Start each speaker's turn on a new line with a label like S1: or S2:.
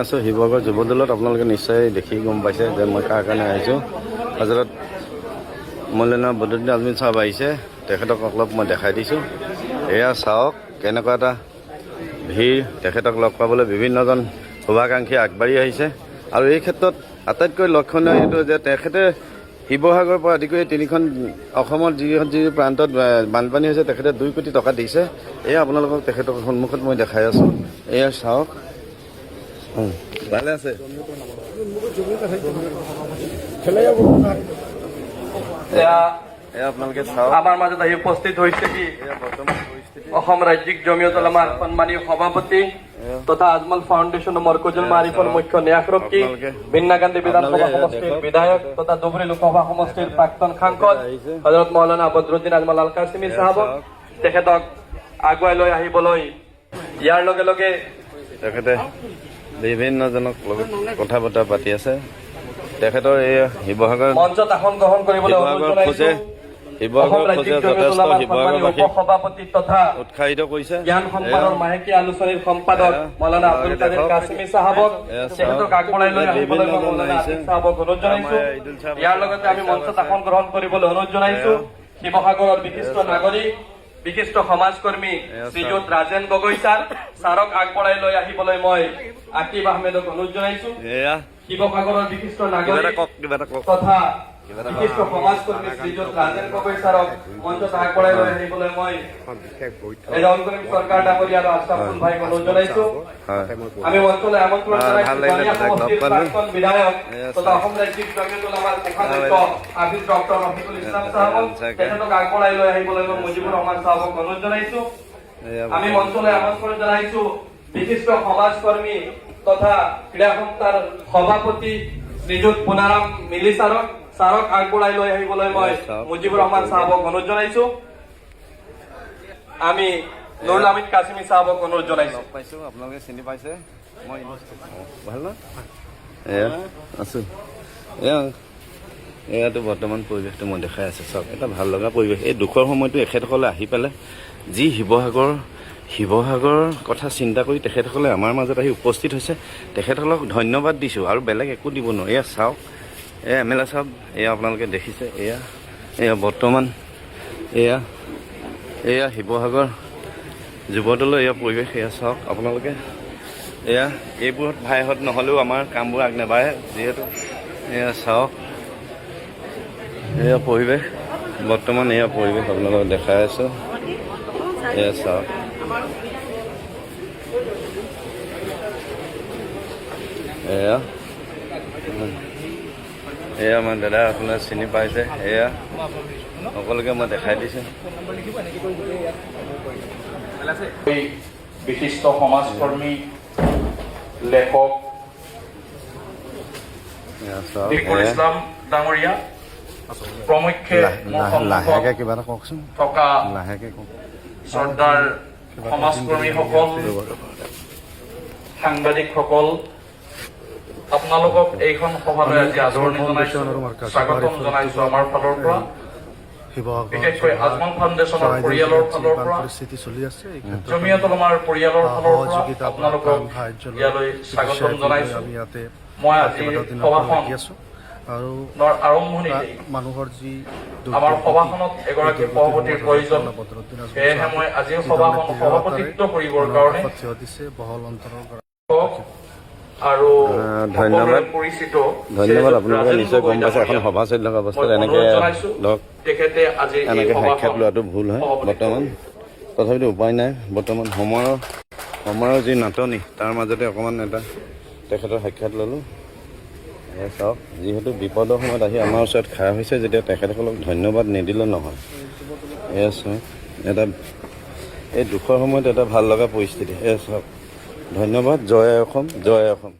S1: আছোঁ শিৱসাগৰ যুৱদলত। আপোনালোকে নিশ্চয় দেখি গম পাইছে যে মই কাৰ কাৰণে আহিছোঁ। হজৰত মৌলানা বদৰুদ্দিন আজমি চাহাব আহিছে, তেখেতক অলপ মই দেখাই দিছোঁ। এয়া চাওক কেনেকুৱা এটা ভিৰ, তেখেতক লগ পাবলৈ বিভিন্নজন শুভাকাংক্ষী আগবাঢ়ি আহিছে। আৰু এই ক্ষেত্ৰত আটাইতকৈ লক্ষণীয় এইটো যে তেখেতে শিৱসাগৰৰ পৰা আদি কৰি তিনিখন অসমৰ যি প্ৰান্তত বানপানী হৈছে তেখেতে 2 কোটি টকা দিছে। এয়া আপোনালোকক তেখেতৰ সন্মুখত মই দেখাই আছোঁ। এয়া চাওক, ভালে আছে। আপোনালোকে চাওক,
S2: আমাৰ মাজত আহি উপস্থিত হৈছে কি অসম ৰাজ্যিক জমিয়ত উলামাৰ সন্মানীয় সভাপতি তথা আজমল ফাউণ্ডেশ্যন মৰকুজুল মাৰিফৰ মুখ্য ন্যাসৰক্ষী, বিন্নাকান্দি বিধানসভা সমষ্টিৰ বিধায়ক তথা ধুবুৰী লোকসভা সমষ্টিৰ প্ৰাক্তন সাংসদ হজৰত মৌলানা বদৰুদ্দিন আজমল আল কাছিমি চাহাবক তেখেতক আগুৱাই লৈ আহিবলৈ ইয়াৰ লগে লগে
S1: তেখেতে বিভিন্নজনক লগত কথা বতৰা পাতি আছে। তেখেতৰ এই শিৱসাগৰ
S2: মঞ্চত আসন গ্ৰহণ কৰিবলৈ অনুৰোধ জনাইছো। সভাপতি তথা
S1: উৎসাহিত কৰিছে
S2: জ্ঞান সম্পাদৰ মাহেকী আলোচনীৰ সম্পাদক মৌলানা আব্দুল কাদিৰ কাছিমি চাহাবক তেখেতক আগবঢ়াই লৈ আহিবলৈ মই মৌলানা আতিক চাহাবক অনুৰোধ জনাইছো। ইয়াৰ লগতে আমি মঞ্চত আসন গ্ৰহণ কৰিবলৈ অনুৰোধ জনাইছো শিৱসাগৰৰ বিশিষ্ট নাগৰিক, বিশিষ্ট সমাজকৰ্মী শ্ৰীযুত ৰাজেন গগৈ ছাৰক আগবঢ়াই লৈ আহিবলৈ মই আকিব আহমেদক অনুৰোধ জনাইছো। শিৱসাগৰৰ বিশিষ্ট নাগৰিক তথা বিশিষ্ট সমাজকৰ্মী শ্ৰীযুত ৰাজেন গগৈ ছাৰক মঞ্চত আগবঢ়াই লৈ আহিবলৈ মই ৰেজাউল কৰিম চৰকাৰ ডাঙৰীয়া আৰু আশৰাফুল ভাইক অনুৰোধ জনাইছো। আমি মঞ্চলৈ আমন্ত্ৰণ জনাইছো ধনিয়া সমষ্টিৰ প্ৰাক্তন বিধায়ক তথা অসম ৰাজ্যিক জমিয়ত উলামাৰ কোষাধ্যক্ষ হাফিজ ডক্টৰ ৰফিকুল ইছলাম চাহাবক তেখেতক আগবঢ়াই লৈ আহিবলৈ মই মুজিবুৰ ৰহমান চাহাবক অনুৰোধ জনাইছো। আমি মঞ্চলৈ আমন্ত্ৰণ জনাইছো বিশিষ্ট সমাজকৰ্মী তথা ক্ৰীড়া সংস্থাৰ সভাপতি শ্ৰীযুত পুনাৰাম মিলি ছাৰক আগবঢ়াই লৈ আহিবলৈ মই মুজিবুৰ ৰহমান চাহাবক অনুৰোধ জনাইছো। আমি নুৰুল আমিদ কাছিমি চাহাবক অনুৰোধ জনাইছো।
S1: আপোনালোকে চিনি পাইছে, মই ভাল ন এয়া আছো। এয়াতো বৰ্তমান পৰিৱেশটো মই দেখাই আছো। চাওক, এটা ভাল লগা পৰিৱেশ। এই দুখৰ সময়তো এখেতসকলে আহি পেলাই যি শিৱসাগৰৰ কথা চিন্তা কৰি তেখেতসকলে আমাৰ মাজত আহি উপস্থিত হৈছে, তেখেতসকলক ধন্যবাদ দিছোঁ আৰু বেলেগ একো দিব নোৱাৰোঁ। এয়া চাওক, এয়া MLA চাওক, এয়া আপোনালোকে দেখিছে। এয়া বৰ্তমান এয়া শিৱসাগৰ যুৱদলৰ এয়া পৰিৱেশ। এয়া চাওক আপোনালোকে, এয়া এইবোৰত ভাইহঁত নহ'লেও আমাৰ কামবোৰ আগ নেবাঢ়ে যিহেতু। এয়া চাওক, এয়া পৰিৱেশ বৰ্তমান, এয়া পৰিৱেশ আপোনালোকক দেখাই আছোঁ। এয়া চাওক, এয়া আমাৰ দাদা আপোনাৰ চিনি পাইছে। এয়া সকলোকে মই দেখাই দিছোঁ।
S2: বিশিষ্ট সমাজকৰ্মী, লেখক টিকুল ইছলাম ডাঙৰীয়া প্ৰমুখ্যে
S1: লাহেকে কিবা এটা কওকচোন,
S2: থকা
S1: লাহেকে কওক।
S2: শ্ৰদ্ধাৰ সমাজকৰ্মীসকল, সাংবাদিকসকল, আপোনালোকক এইখন সভালৈ আজি আদৰণি জনাইছো, স্বাগতম জনাইছো আমাৰ ফালৰ পৰা, বিশেষকৈ আজমল ফাউণ্ডেশ্যনৰ পৰিয়ালৰ ফালৰ পৰা, জমিয়ত উলামাৰ পৰিয়ালৰ ফালৰ পৰা আপোনালোকক ইয়ালৈ স্বাগতম জনাইছো। মই আজি সভাখন আৰম্ভণিতে আমাৰ সভাখনত এগৰাকী সভাপতিৰ প্ৰয়োজন, সেয়েহে মই আজিৰ সভাখন সভাপতিত্ব কৰিবৰ কাৰণে আৰু
S1: ধন্যবাদ
S2: পৰিচিত
S1: আপোনালোকে নিশ্চয় গম পাইছে এখন সভা চলি থকা অৱস্থাত এনেকে ধৰক
S2: তেখেতে আজি
S1: এনেকে সাক্ষাৎ লোৱাটো ভুল হয় বৰ্তমান। তথাপিতো উপায় নাই, বৰ্তমান সময়ৰ যি নাটনি তাৰ মাজতে অকণমান এটা তেখেতৰ সাক্ষাৎ ল'লোঁ। চাওক, যিহেতু বিপদৰ সময়ত আহি আমাৰ ওচৰত খাৰ হৈছে যেতিয়া তেখেতসকলক ধন্যবাদ নিদিলে নহয়। এয়া চাওক, এই দুখৰ সময়ত এটা ভাল লগা পৰিস্থিতি। এয়া চাওক, ধন্যবাদ। জয় অসম, জয় অসম।